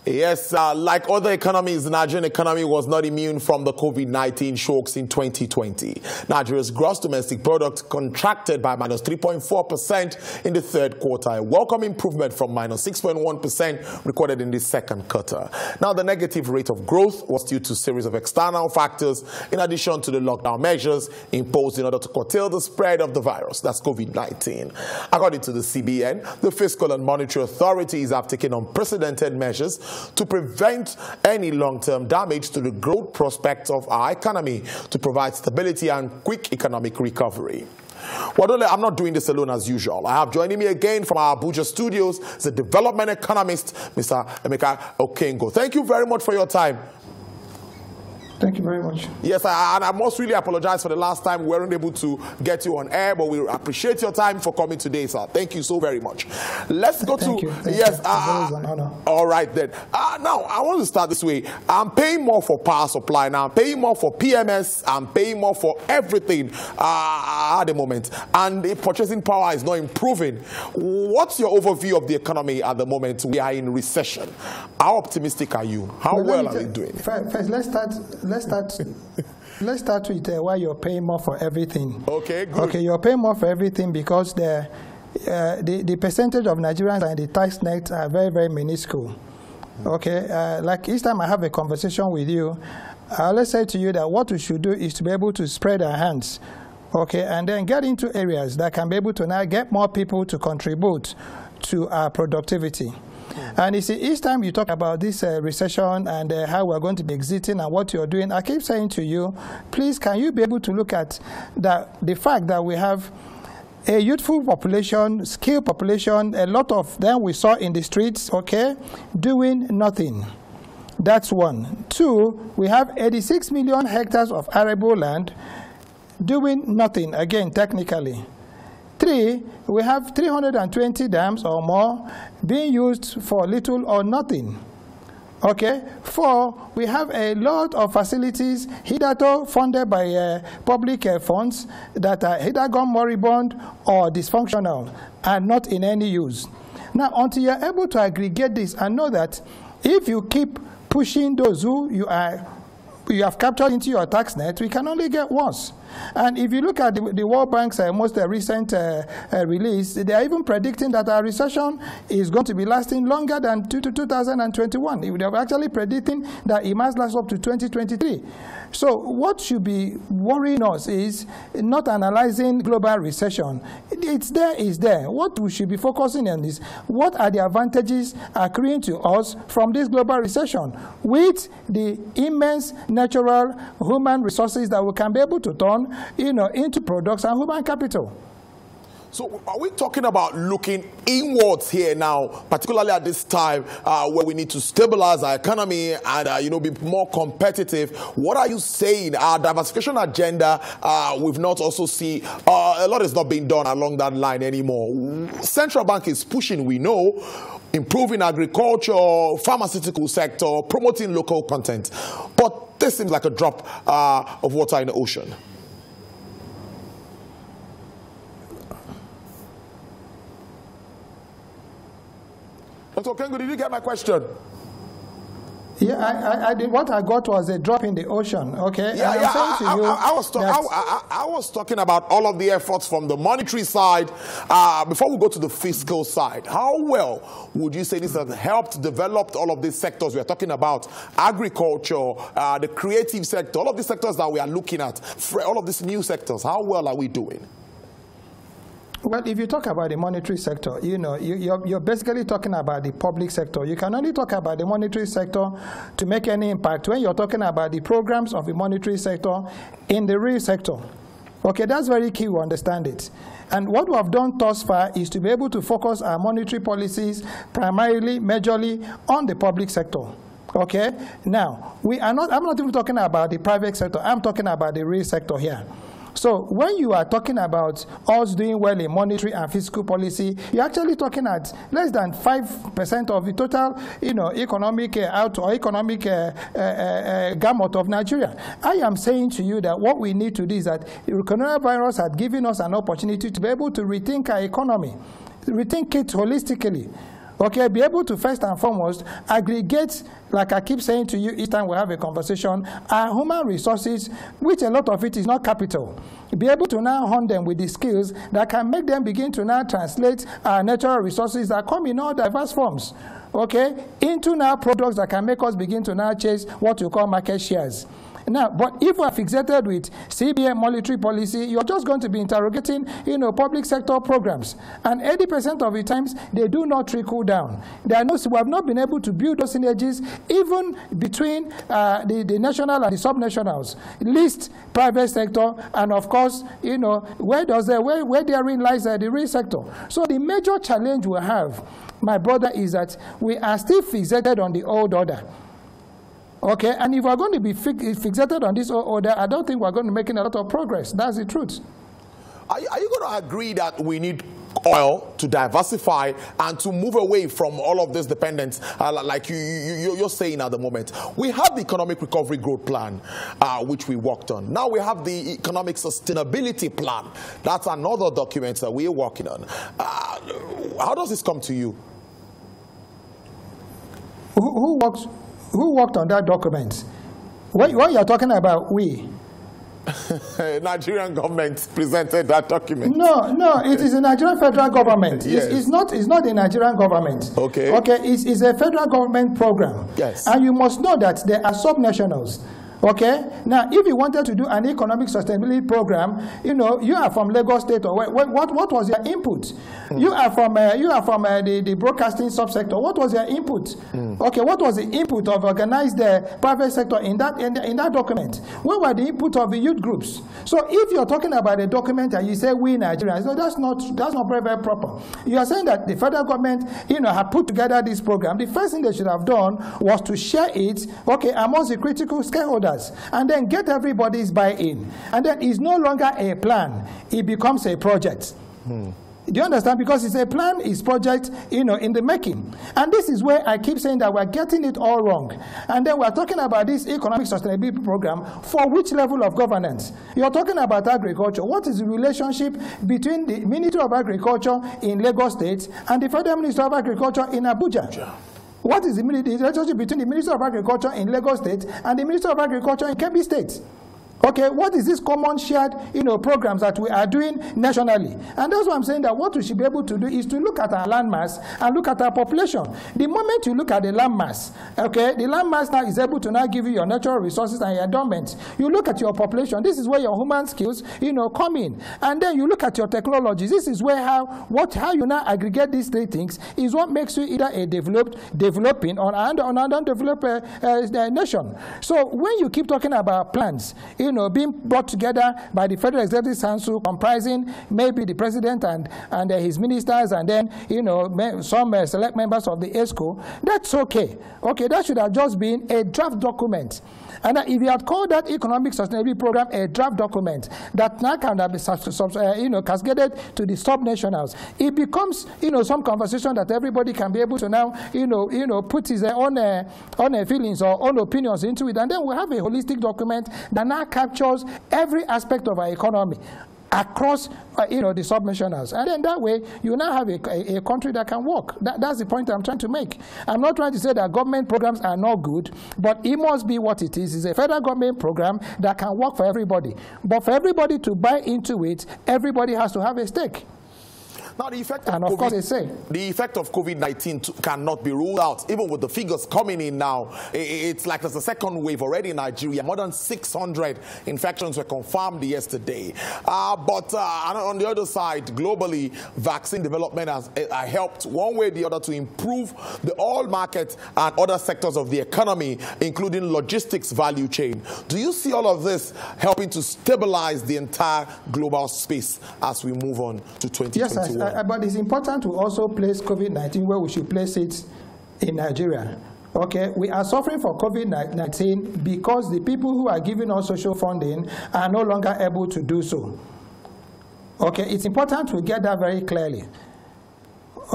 Yes, like other economies, the Nigerian economy was not immune from the COVID-19 shocks in 2020. Nigeria's gross domestic product contracted by minus 3.4% in the third quarter, a welcome improvement from minus 6.1% recorded in the second quarter. Now, the negative rate of growth was due to a series of external factors in addition to the lockdown measures imposed in order to curtail the spread of the virus, that's COVID-19. According to the CBN, the fiscal and monetary authorities have taken unprecedented measures to prevent any long-term damage to the growth prospects of our economy, to provide stability and quick economic recovery. Well, I'm not doing this alone as usual. I have joining me again from our Abuja studios the development economist, Mr. Emeka Okengo. Thank you very much for your time. Thank you very much. Yes, and I must really apologize for the last time we weren't able to get you on air, but we appreciate your time for coming today, sir. Thank you so very much. Let's go Thank to... you. Yes. An honor. All right, then. Now, I want to start this way. I'm paying more for power supply now. I'm paying more for PMS. I'm paying more for everything at the moment. And the purchasing power is not improving. What's your overview of the economy at the moment? We are in recession. How optimistic are you? How well are we doing? First, let's start with why you're paying more for everything. Okay, good. Okay, you're paying more for everything because the percentage of Nigerians and the tax net are very, very minuscule. Okay, like each time I have a conversation with you, I always say to you that what we should do is to be able to spread our hands, okay, and then get into areas that can be able to now get more people to contribute to our productivity. And you see, each time you talk about this recession and how we're going to be exiting and what you're doing, I keep saying to you, please, can you be able to look at the fact that we have a youthful population, skilled population, a lot of them we saw in the streets, okay, doing nothing. That's one. Two, we have 86 million hectares of arable land doing nothing, again, technically. Three, we have 320 dams or more being used for little or nothing. Okay. Four, we have a lot of facilities hitherto funded by public funds that are either gone moribund or dysfunctional and not in any use. Now, until you're able to aggregate this and know that if you keep pushing those who you have captured into your tax net, we can only get worse. And if you look at the World Bank's most recent release, they are even predicting that our recession is going to be lasting longer than 2021. They are actually predicting that it must last up to 2023. So what should be worrying us is not analyzing global recession. It's there. What we should be focusing on is what are the advantages accruing to us from this global recession with the immense natural human resources that we can be able to turn into products and human capital. So are we talking about looking inwards here now, particularly at this time where we need to stabilize our economy and be more competitive? What are you saying? Our diversification agenda, we've not also seen a lot is not being done along that line anymore. Central Bank is pushing, we know, improving agriculture, pharmaceutical sector, promoting local content. But this seems like a drop of water in the ocean. Dr. Okengo, did you get my question? Yeah, I did. What I got was a drop in the ocean. Okay. Yeah, I was talking about all of the efforts from the monetary side. Before we go to the fiscal side, how well would you say this has helped develop all of these sectors we are talking about? Agriculture, the creative sector, all of these sectors that we are looking at, all of these new sectors. How well are we doing? Well, if you talk about the monetary sector, you're basically talking about the public sector. You can only talk about the monetary sector to make any impact when you're talking about the programs of the monetary sector in the real sector. Okay, that's very key to understand it. And what we have done thus far is to be able to focus our monetary policies primarily, majorly on the public sector. Okay, now, I'm not even talking about the private sector. I'm talking about the real sector here. So when you are talking about us doing well in monetary and fiscal policy, you're actually talking at less than 5% of the total, economic economic gamut of Nigeria. I am saying to you that what we need to do is that the coronavirus has given us an opportunity to be able to rethink our economy, rethink it holistically. Okay, be able to first and foremost aggregate, like I keep saying to you each time we have a conversation, our human resources, which a lot of it is not capital. Be able to now hone them with the skills that can make them begin to now translate our natural resources that come in all diverse forms, okay, into now products that can make us begin to now chase what you call market shares. Now, but if we are fixated with CBN monetary policy, you're just going to be interrogating, public sector programs. And 80% of the times, they do not trickle down. We have not been able to build those synergies even between the national and the subnationals, least private sector, and of course, where therein lies the real sector. So the major challenge we have, my brother, is that we are still fixated on the old order. Okay, and if we're going to be fixated on this order, I don't think we're going to be making a lot of progress. That's the truth. Are you going to agree that we need oil to diversify and to move away from all of this dependence, like you're saying at the moment? We have the Economic Recovery Growth Plan, which we worked on. Now we have the Economic Sustainability Plan. That's another document that we're working on. How does this come to you? Who worked on that document? What you're talking about, we? Nigerian government presented that document. No, it is the Nigerian federal government. Yes. It's not the Nigerian government. Okay. Okay, it's a federal government program. Yes. And you must know that there are subnationals. Okay. Now, if you wanted to do an economic sustainability program, you are from Lagos State, or what was your input? You are from the broadcasting subsector. What was your input? Okay. What was the input of organized private sector in that document? What were the input of the youth groups? So, if you're talking about a document and you say we Nigerians, no, that's not very, very proper. You are saying that the federal government, have put together this program. The first thing they should have done was to share it, okay, amongst the critical stakeholders, and then get everybody's buy-in. And then it's no longer a plan, it becomes a project. Do you understand? Because it's a plan, it's project, in the making. And this is where I keep saying that we're getting it all wrong. And then we're talking about this economic sustainability program for which level of governance? You're talking about agriculture. What is the relationship between the Ministry of Agriculture in Lagos State and the Federal Ministry of Agriculture in Abuja? What is the relationship between the Minister of Agriculture in Lagos State and the Minister of Agriculture in Kebbi State? Okay, what is this common shared, programs that we are doing nationally? And that's why I'm saying that what we should be able to do is to look at our land mass and look at our population. The moment you look at the land mass, okay, the land mass now is able to now give you your natural resources and your endowments. You look at your population, this is where your human skills, come in. And then you look at your technologies. This is where how you now aggregate these three things is what makes you either a developing or an undeveloped nation. So when you keep talking about plans, being brought together by the Federal Executive Council, comprising maybe the President and his ministers, and then, some select members of the ESCO, that's okay. Okay, that should have just been a draft document. And if you had called that economic sustainability program a draft document that now can be cascaded to the subnationals, it becomes, some conversation that everybody can be able to now, put his own feelings or own opinions into it, and then we have a holistic document that now captures every aspect of our economy across, the subnationals. And then that way, you now have a country that can work. That's the point I'm trying to make. I'm not trying to say that government programs are not good, but it must be what it is. It's a federal government program that can work for everybody. But for everybody to buy into it, everybody has to have a stake. Now, the effect of COVID-19 cannot be ruled out, even with the figures coming in now. It's like there's a second wave already in Nigeria. More than 600 infections were confirmed yesterday. But on the other side, globally, vaccine development has helped one way or the other to improve the oil market and other sectors of the economy, including logistics value chain. Do you see all of this helping to stabilize the entire global space as we move on to 2021? Yes, but it's important to also place COVID-19 where we should place it in Nigeria. Okay, we are suffering from COVID-19 because the people who are giving us social funding are no longer able to do so. Okay, it's important to get that very clearly.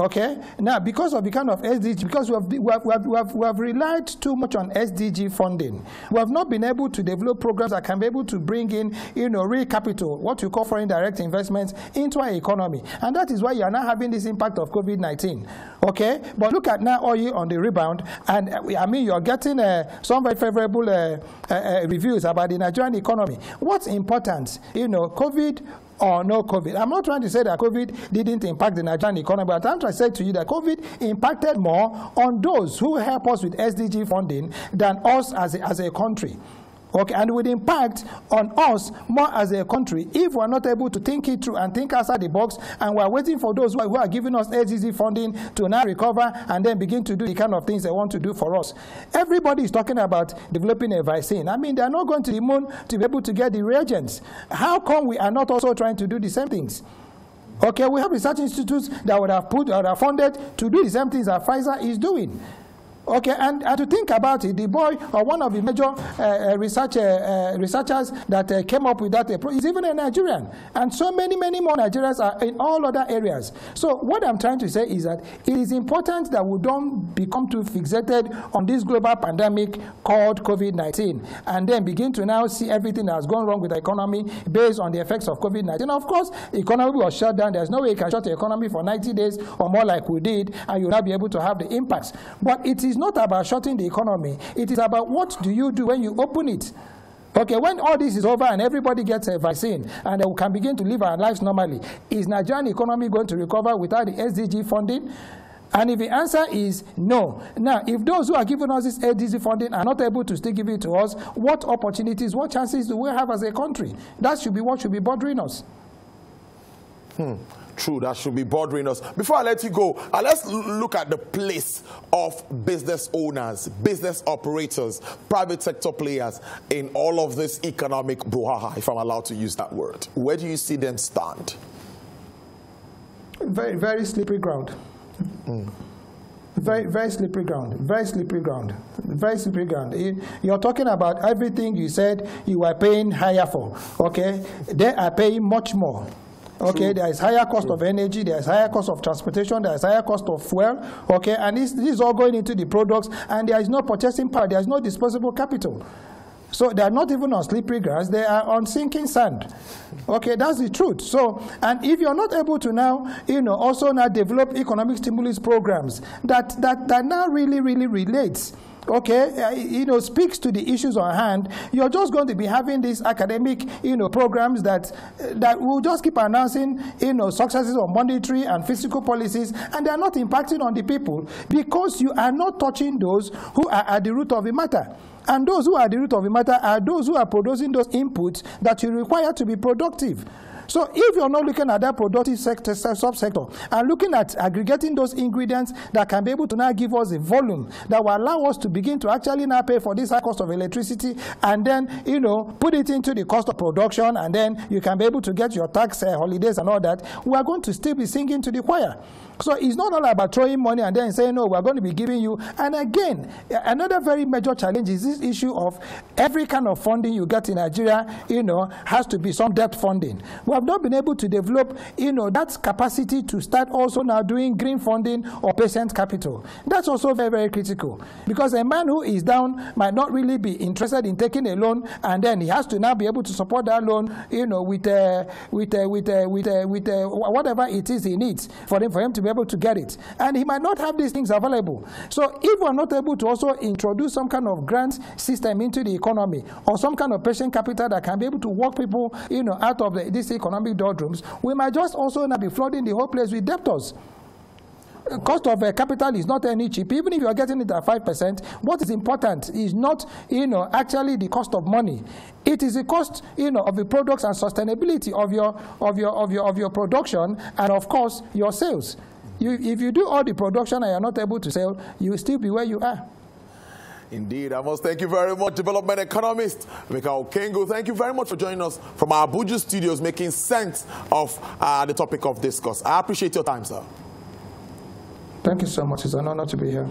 Okay, now because of the kind of SDG, because we have relied too much on SDG funding, we have not been able to develop programs that can be able to bring in, real capital, what you call foreign direct investments, into our economy, and that is why you are now having this impact of COVID-19. Okay, but look at now oil on the rebound, and I mean you're getting some very favorable reviews about the Nigerian economy. What's important, COVID or no COVID. I'm not trying to say that COVID didn't impact the Nigerian economy, but I'm trying to say to you that COVID impacted more on those who help us with SDG funding than us as a country. Okay, and it would impact on us more as a country if we're not able to think it through and think outside the box, and we're waiting for those who are giving us SDG funding to now recover and then begin to do the kind of things they want to do for us. Everybody is talking about developing a vaccine. I mean, they're not going to the moon to be able to get the reagents. How come we are not also trying to do the same things? Okay, we have research institutes that would have funded to do the same things that Pfizer is doing. Okay, and to think about it, the boy, or one of the major researchers that came up with that is even a Nigerian. And so many more Nigerians are in all other areas. So what I'm trying to say is that it is important that we don't become too fixated on this global pandemic called COVID-19 and then begin to now see everything that has gone wrong with the economy based on the effects of COVID-19. Of course, the economy was shut down. There's no way you can shut the economy for 90 days or more like we did, and you'll not be able to have the impacts. But it is not about shutting the economy. It is about what do you do when you open it. Okay, when all this is over and everybody gets a vaccine and we can begin to live our lives normally, is Nigerian economy going to recover without the SDG funding? And if the answer is no, now if those who are giving us this SDG funding are not able to still give it to us, what opportunities, what chances do we have as a country? That should be what should be bothering us. True, that should be bothering us. Before I let you go, let's look at the place of business owners, business operators, private sector players in all of this economic brouhaha, if I'm allowed to use that word. Where do you see them stand? Very, very slippery ground. Very, very slippery ground. Very slippery ground. Very slippery ground. You're talking about everything you said you were paying higher for. Okay, they are paying much more. Okay, there is higher cost of energy, there is higher cost of transportation, there is higher cost of fuel, okay, and this is all going into the products, and there is no purchasing power, there is no disposable capital. So they are not even on slippery grass, they are on sinking sand. Okay, that's the truth. So, and if you're not able to now, also now develop economic stimulus programs that now really relates, okay, speaks to the issues on hand, you're just going to be having these academic, programs that will just keep announcing, successes of monetary and fiscal policies, and they are not impacting on the people because you are not touching those who are at the root of the matter. And those who are at the root of the matter are those who are producing those inputs that you require to be productive. So if you're not looking at that productive sector, subsector, and looking at aggregating those ingredients that can be able to now give us a volume that will allow us to begin to actually now pay for this high cost of electricity, and then, put it into the cost of production, and then you can be able to get your tax holidays and all that, we are going to still be singing to the choir. So it's not all about throwing money and then saying, no, we're going to be giving you. And again, another very major challenge is this issue of every kind of funding you get in Nigeria, has to be some debt funding. We have not been able to develop, that capacity to start also now doing green funding or patient capital. That's also very, very critical, because a man who is down might not really be interested in taking a loan, and then he has to now be able to support that loan, with whatever it is he needs for him to be able to get it. And he might not have these things available. So if we're not able to also introduce some kind of grant system into the economy, or some kind of patient capital that can be able to walk people, out of these economic doldrums, we might just also now be flooding the whole place with debtors. Cost of capital is not any cheap. Even if you are getting it at 5%, what is important is not, actually the cost of money. It is the cost, of the products and sustainability of your production, and of course your sales. If you do all the production and you are not able to sell, you will still be where you are. Indeed. I must thank you very much, development economist Emeka Okengo. Thank you very much for joining us from our Abuja studios, making sense of the topic of discourse. I appreciate your time, sir. Thank you so much. It's an honor to be here.